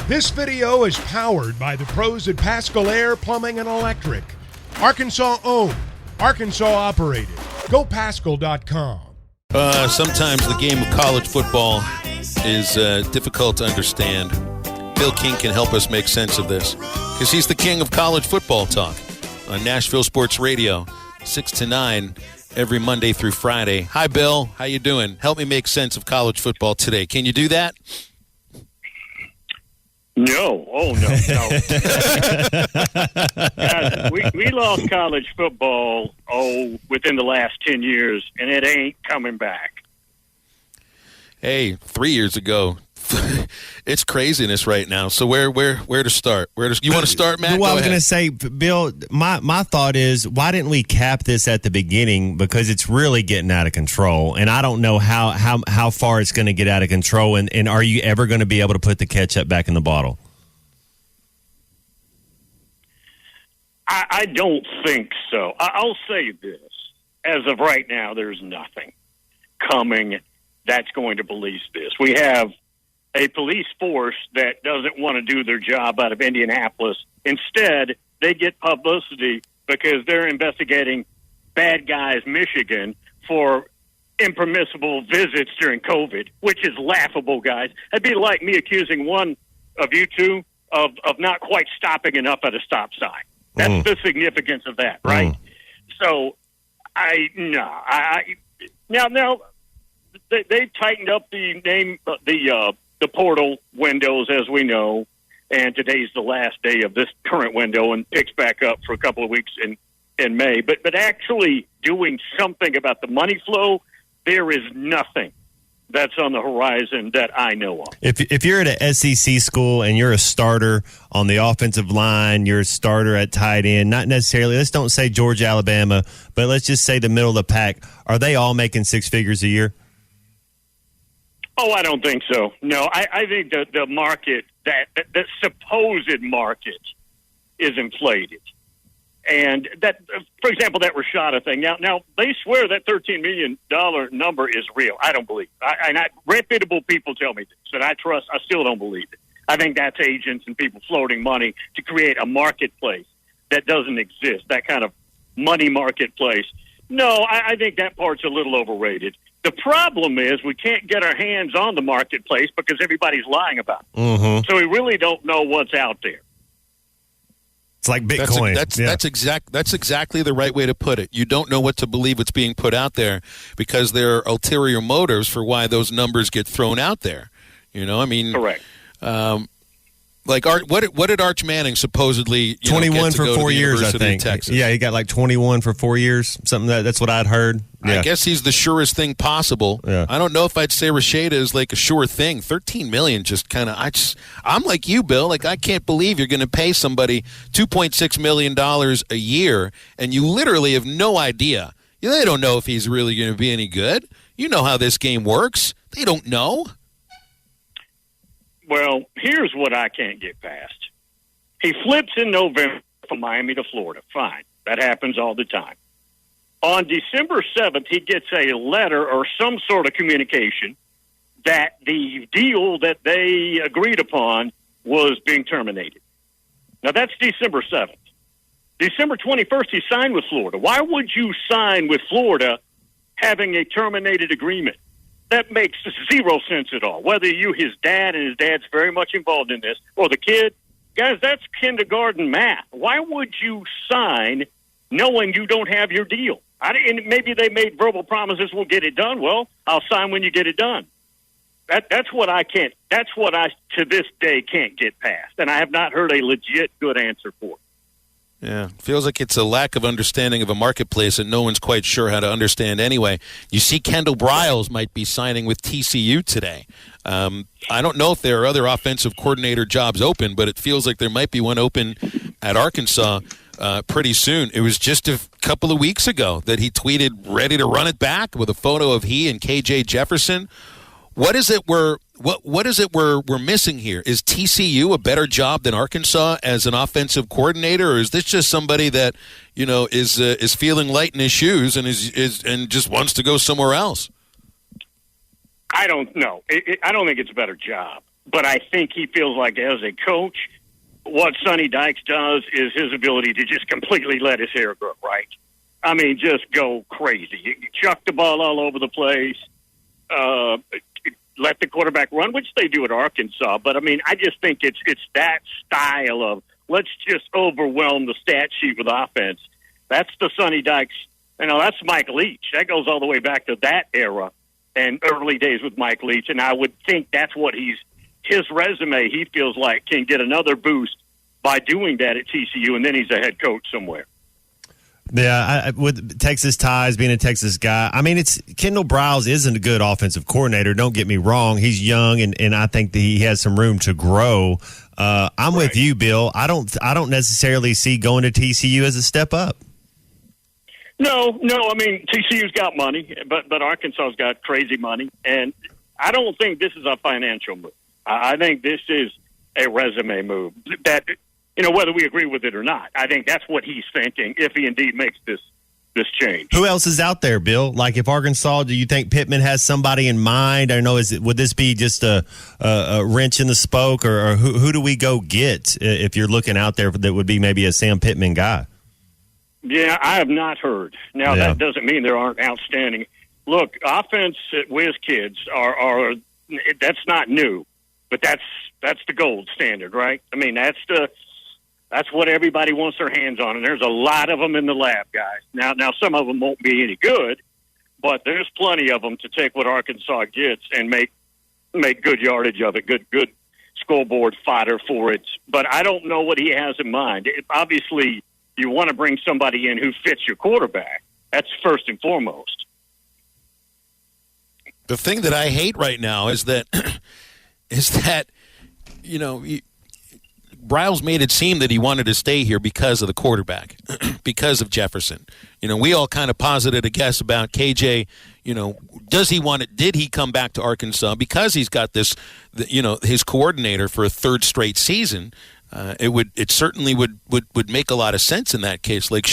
This video is powered by the pros at Pascal Air Plumbing and Electric. Arkansas owned, Arkansas operated. GoPascal.com. Sometimes the game of college football is difficult to understand. Bill King can help us make sense of this because he's the king of college football talk on Nashville Sports Radio, 6 to 9 every Monday through Friday. Hi, Bill. How you doing? Help me make sense of college football today. Can you do that? No. Oh, no. Guys, we lost college football, within the last 10 years, and it ain't coming back. Hey, 3 years ago. It's craziness right now. So where to start? You want to start, Matt? Well, I was going to say, Bill, my thought is, why didn't we cap this at the beginning? Because it's really getting out of control, and I don't know how far it's going to get out of control. And are you ever going to be able to put the ketchup back in the bottle? I don't think so. I'll say this. As of right now, there's nothing coming that's going to police this. We have a police force that doesn't want to do their job out of Indianapolis. Instead, they get publicity because they're investigating Bad Guys, Michigan, for impermissible visits during COVID, which is laughable, guys. That'd be like me accusing one of you two of not quite stopping enough at a stop sign. That's the significance of that, right? So, now they've tightened up the name, the portal windows, as we know, and today's the last day of this current window and picks back up for a couple of weeks in May. But actually doing something about the money flow, there is nothing that's on the horizon that I know of. If you're at an SEC school and you're a starter on the offensive line, you're a starter at tight end, not necessarily, let's don't say Georgia, Alabama, but let's just say the middle of the pack, are they all making six figures a year? Oh, I don't think so. No, I think the market, the supposed market, is inflated. And that, for example, that Rashada thing. Now they swear that $13 million number is real. I don't believe it. Reputable people tell me this, and I still don't believe it. I think that's agents and people floating money to create a marketplace that doesn't exist, that kind of money marketplace. No, I think that part's a little overrated. The problem is we can't get our hands on the marketplace because everybody's lying about it. Mm-hmm. So we really don't know what's out there. It's like Bitcoin. That's exactly the right way to put it. You don't know what to believe what's being put out there because there are ulterior motives for why those numbers get thrown out there. You know, I mean, correct. What did Arch Manning supposedly 21 for 4 years? I think. Texas? Yeah, he got like 21 for 4 years. Something that's what I'd heard. Yeah. I guess he's the surest thing possible. Yeah. I don't know if I'd say Rashada is like a sure thing. $13 million, just kind of. I'm like you, Bill. Like I can't believe you're going to pay somebody $2.6 million a year, and you literally have no idea. They don't know if he's really going to be any good. You know how this game works. They don't know. Well, here's what I can't get past. He flips in November from Miami to Florida. Fine. That happens all the time. On December 7th, he gets a letter or some sort of communication that the deal that they agreed upon was being terminated. Now, that's December 7th. December 21st, he signed with Florida. Why would you sign with Florida having a terminated agreement? That makes zero sense at all. Whether you, his dad, and his dad's very much involved in this, or the kid, guys, that's kindergarten math. Why would you sign knowing you don't have your deal? And maybe they made verbal promises, we'll get it done. Well, I'll sign when you get it done. That's what I to this day can't get past. And I have not heard a legit good answer for it. Yeah, feels like it's a lack of understanding of a marketplace and no one's quite sure how to understand anyway. You see Kendall Briles might be signing with TCU today. I don't know if there are other offensive coordinator jobs open, but it feels like there might be one open at Arkansas pretty soon. It was just a couple of weeks ago that he tweeted ready to run it back with a photo of he and KJ Jefferson. What is it we're missing here? Is TCU a better job than Arkansas as an offensive coordinator, or is this just somebody that is feeling light in his shoes and and just wants to go somewhere else? I don't know. I don't think it's a better job. but I think he feels like as a coach, what Sonny Dykes does is his ability to just completely let his hair grow, right? I mean, just go crazy. You chuck the ball all over the place, let the quarterback run, which they do at Arkansas. But, I mean, I just think it's that style of let's just overwhelm the stat sheet with offense. That's the Sonny Dykes. That's Mike Leach. That goes all the way back to that era and early days with Mike Leach. And I would think that's what his resume, he feels like, can get another boost by doing that at TCU, and then he's a head coach somewhere. Yeah, with Texas ties, being a Texas guy, I mean, Kendall Briles isn't a good offensive coordinator. Don't get me wrong; he's young, and I think that he has some room to grow. I'm with you, Bill. I don't necessarily see going to TCU as a step up. No. I mean, TCU's got money, but Arkansas's got crazy money, and I don't think this is a financial move. I think this is a resume move. That, whether we agree with it or not, I think that's what he's thinking if he indeed makes this change. Who else is out there, Bill? Like, if Arkansas, do you think Pittman has somebody in mind? I don't know. Would this be just a wrench in the spoke, or who do we go get if you're looking out there that would be maybe a Sam Pittman guy? Yeah, I have not heard. Now, That doesn't mean there aren't outstanding. Look, offense at Whiz Kids are that's not new, but that's the gold standard, right? I mean, that's what everybody wants their hands on, and there's a lot of them in the lab, guys. Now some of them won't be any good, but there's plenty of them to take what Arkansas gets and make good yardage of it, good scoreboard fodder for it. But I don't know what he has in mind. Obviously, you want to bring somebody in who fits your quarterback. That's first and foremost. The thing that I hate right now is that Briles made it seem that he wanted to stay here because of the quarterback, because of Jefferson. We all kind of posited a guess about KJ. Does he want it? Did he come back to Arkansas because he's got this, his coordinator for a third straight season? It certainly would make a lot of sense in that case. Like,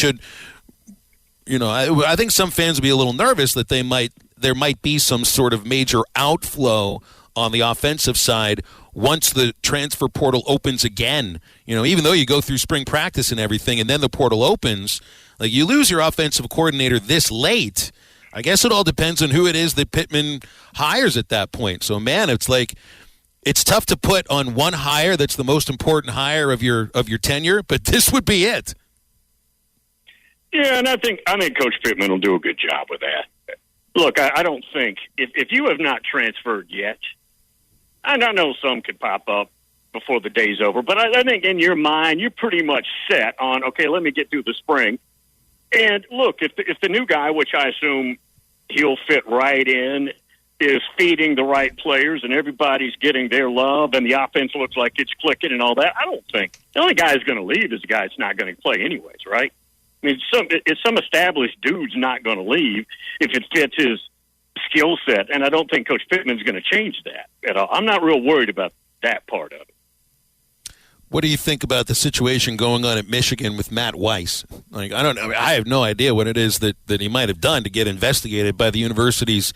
I think some fans would be a little nervous that there might be some sort of major outflow on the offensive side once the transfer portal opens again. Even though you go through spring practice and everything, and then the portal opens, like, you lose your offensive coordinator this late. I guess it all depends on who it is that Pittman hires at that point. So, man, it's tough to put on one hire that's the most important hire of your tenure, but this would be it. Yeah, and I think Coach Pittman will do a good job with that. Look, I don't think if you have not transferred yet, and I know some could pop up before the day's over, but I think in your mind you're pretty much set on, okay, let me get through the spring. And look, if the new guy, which I assume he'll fit right in, is feeding the right players and everybody's getting their love and the offense looks like it's clicking and all that, I don't think the only guy who's going to leave is the guy that's not going to play anyways, right? I mean, some established dude's not going to leave if it fits his skill set, and I don't think Coach Pittman's going to change that at all. I'm not real worried about that part of it. What do you think about the situation going on at Michigan with Matt Weiss? Like, I have no idea what it is that he might have done to get investigated by the university's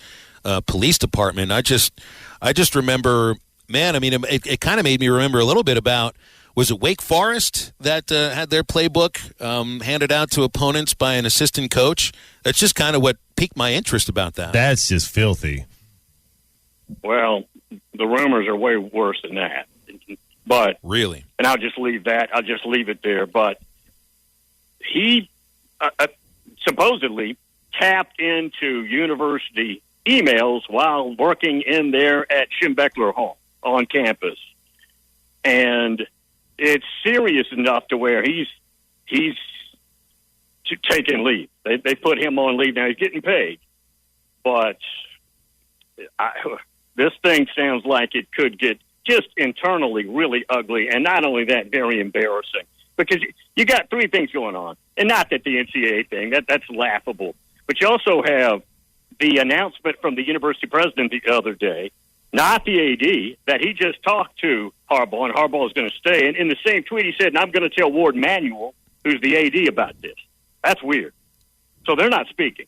police department. I just remember, man, I mean, it kind of made me remember a little bit about, was it Wake Forest that had their playbook handed out to opponents by an assistant coach? That's just kind of what piqued my interest about that. That's just filthy. Well, the rumors are way worse than that. But really, and I'll just leave it there. But he supposedly tapped into university emails while working in there at Schembechler Hall on campus, and it's serious enough to where he's taking leave. They put him on leave now. He's getting paid, but this thing sounds like it could get just internally really ugly, and not only that, very embarrassing. Because you got three things going on, and not that the NCAA thing, that's laughable. But you also have the announcement from the university president the other day, not the AD, that he just talked to Harbaugh, and Harbaugh is going to stay. And in the same tweet, he said, and I'm going to tell Ward Manuel, who's the AD, about this. That's weird. So they're not speaking.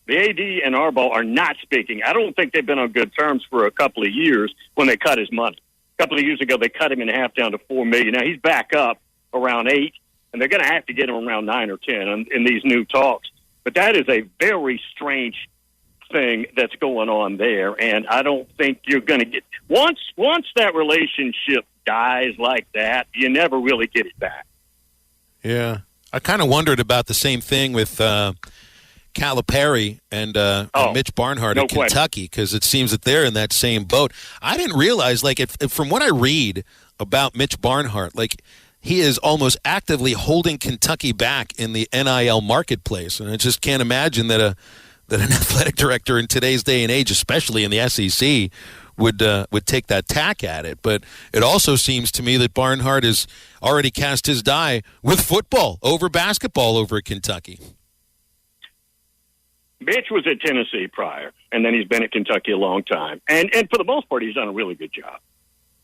The AD and Harbaugh are not speaking. I don't think they've been on good terms for a couple of years when they cut his money. A couple of years ago, they cut him in half down to $4 million. Now he's back up around 8, and they're going to have to get him around 9 or 10 in these new talks. But that is a very strange thing that's going on there, and I don't think you're going to get once that relationship dies like that, you never really get it back. Yeah, I kind of wondered about the same thing with Calipari and Mitch Barnhart in Kentucky, because it seems that they're in that same boat. I didn't realize, like, if from what I read about Mitch Barnhart, like, he is almost actively holding Kentucky back in the NIL marketplace, and I just can't imagine that an athletic director in today's day and age, especially in the SEC, would take that tack at it. But it also seems to me that Barnhart has already cast his die with football over basketball over at Kentucky. Mitch was at Tennessee prior, and then he's been at Kentucky a long time. And for the most part, he's done a really good job.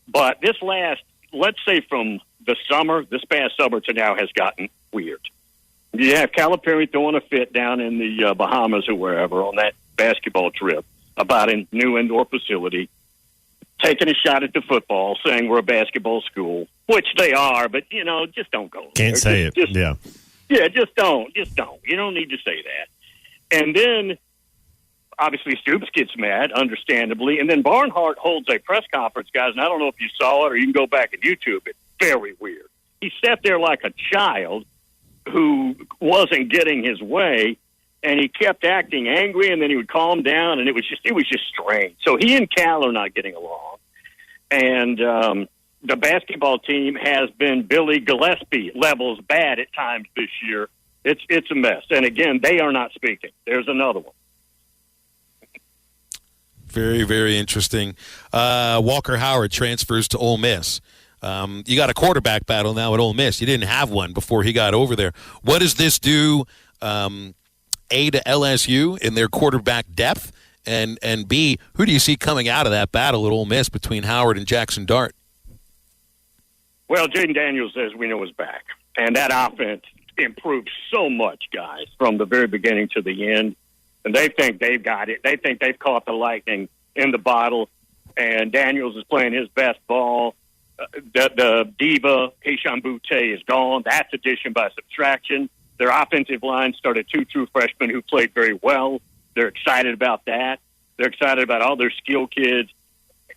But this last, let's say from the summer, this past summer to now, has gotten weird. You have Calipari throwing a fit down in the Bahamas or wherever on that basketball trip about a new indoor facility, taking a shot at the football, saying we're a basketball school, which they are, but, just don't go there. Can't say it. Yeah. Yeah, just don't. Just don't. You don't need to say that. And then, obviously, Stoops gets mad, understandably, and then Barnhart holds a press conference, guys, and I don't know if you saw it or you can go back and YouTube it. Very weird. He sat there like a child who wasn't getting his way, and he kept acting angry, and then he would calm down, and it was just strange. So he and Cal are not getting along. And the basketball team has been Billy Gillespie levels bad at times this year. It's a mess. And again, they are not speaking. There's another one. Very, very interesting. Walker Howard transfers to Ole Miss. You got a quarterback battle now at Ole Miss. You didn't have one before he got over there. What does this do, A, to LSU in their quarterback depth, and B, who do you see coming out of that battle at Ole Miss between Howard and Jackson Dart? Well, Jaden Daniels, as we know, is back. And that offense improved so much, guys, from the very beginning to the end. And they think they've got it. They think they've caught the lightning in the bottle. And Daniels is playing his best ball. The diva, Keyshawn Boutte, is gone. That's addition by subtraction. Their offensive line started 2 true freshmen who played very well. They're excited about that. They're excited about all their skill kids.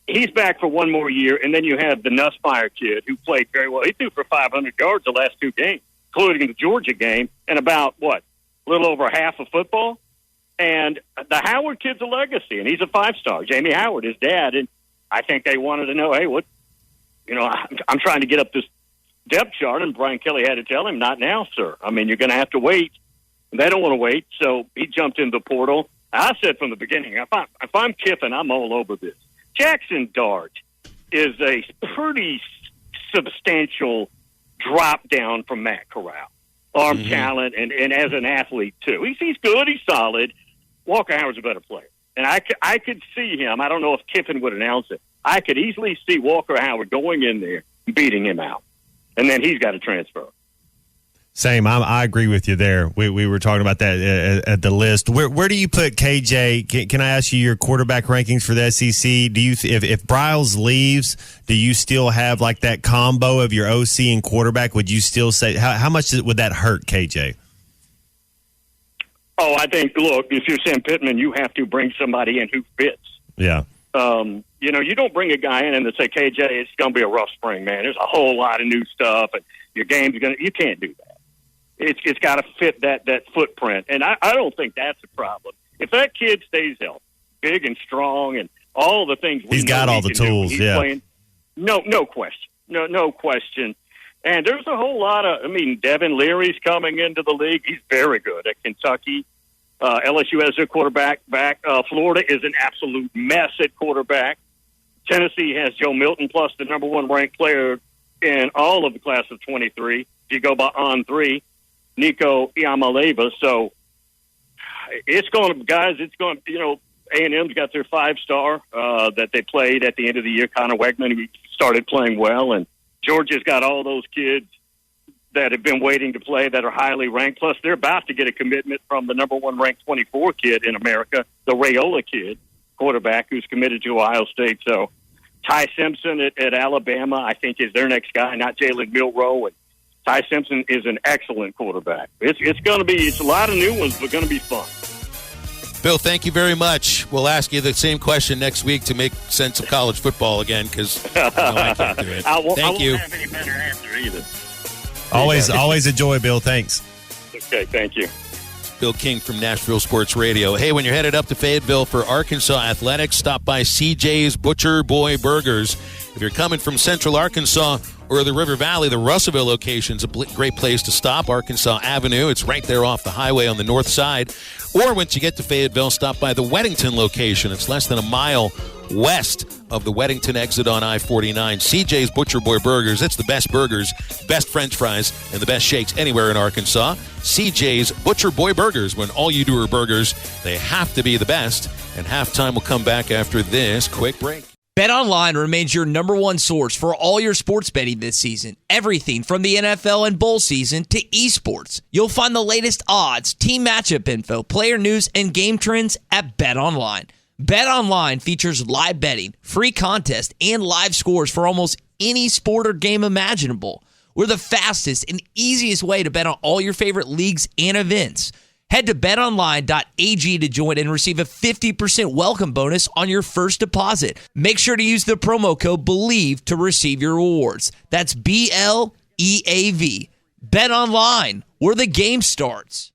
He's back for one more year. And then you have the Nussmeier kid who played very well. He threw for 500 yards the last 2 games, including the Georgia game, and about, a little over half of football. And the Howard kid's a legacy, and he's a 5-star. Jamie Howard, his dad. And I think they wanted to know, hey, I'm trying to get up this depth chart, and Brian Kelly had to tell him, not now, sir. I mean, you're going to have to wait. And they don't want to wait, so he jumped in the portal. I said from the beginning, if I'm Kiffin, I'm all over this. Jackson Dart is a pretty substantial drop down from Matt Corral. Arm talent and as an athlete, too. He's good. He's solid. Walker Howard's a better player. And I could see him. I don't know if Kiffin would announce it. I could easily see Walker Howard going in there and beating him out. And then he's got to transfer. Same. I agree with you there. We were talking about that at the list. Where do you put KJ? Can I ask you your quarterback rankings for the SEC? Do you if Briles leaves, do you still have like that combo of your OC and quarterback? Would you still say how much would that hurt KJ? Oh, I think, look, if you're Sam Pittman, you have to bring somebody in who fits. Yeah. You don't bring a guy in and say, KJ, it's going to be a rough spring, man. There's a whole lot of new stuff, and your game's you can't do that. It's got to fit that footprint, and I don't think that's a problem. If that kid stays healthy, big and strong, and all the things he's got all the tools, yeah. Playing, no question, no question. And there's a whole lot of, Devin Leary's coming into the league. He's very good at Kentucky. LSU has their quarterback back. Florida is an absolute mess at quarterback. Tennessee has Joe Milton plus the number 1 ranked player in all of the class of 23. If you go by on 3, Nico Iamaleva. So it's going to, guys, A&M's got their 5-star that they played at the end of the year. Connor Wegman, who started playing well, and Georgia's got all those kids that have been waiting to play that are highly ranked. Plus, they're about to get a commitment from the number 1 ranked 24 kid in America, the Raiola kid, quarterback who's committed to Ohio State. So Ty Simpson at Alabama, I think, is their next guy, not Jalen Milroe. And Ty Simpson is an excellent quarterback. It's going to be it's a lot of new ones, but going to be fun. Bill, thank you very much. We'll ask you the same question next week to make sense of college football again, because I can't do it. I won't you. have any better answer either. Always a joy, Bill. Thanks. Okay, thank you. Bill King from Nashville Sports Radio. Hey, when you're headed up to Fayetteville for Arkansas Athletics, stop by CJ's Butcher Boy Burgers. If you're coming from Central Arkansas or the River Valley, the Russellville location's a great place to stop. Arkansas Avenue, it's right there off the highway on the north side. Or once you get to Fayetteville, stop by the Weddington location. It's less than a mile west of the Weddington exit on I-49. CJ's Butcher Boy Burgers. It's the best burgers, best French fries, and the best shakes anywhere in Arkansas. CJ's Butcher Boy Burgers. When all you do are burgers, they have to be the best. And halftime will come back after this quick break. BetOnline remains your number one source for all your sports betting this season. Everything from the NFL and bowl season to esports. You'll find the latest odds, team matchup info, player news, and game trends at BetOnline. BetOnline features live betting, free contests, and live scores for almost any sport or game imaginable. We're the fastest and easiest way to bet on all your favorite leagues and events. Head to betonline.ag to join and receive a 50% welcome bonus on your first deposit. Make sure to use the promo code BELIEVE to receive your rewards. That's BLEAV. BetOnline, where the game starts.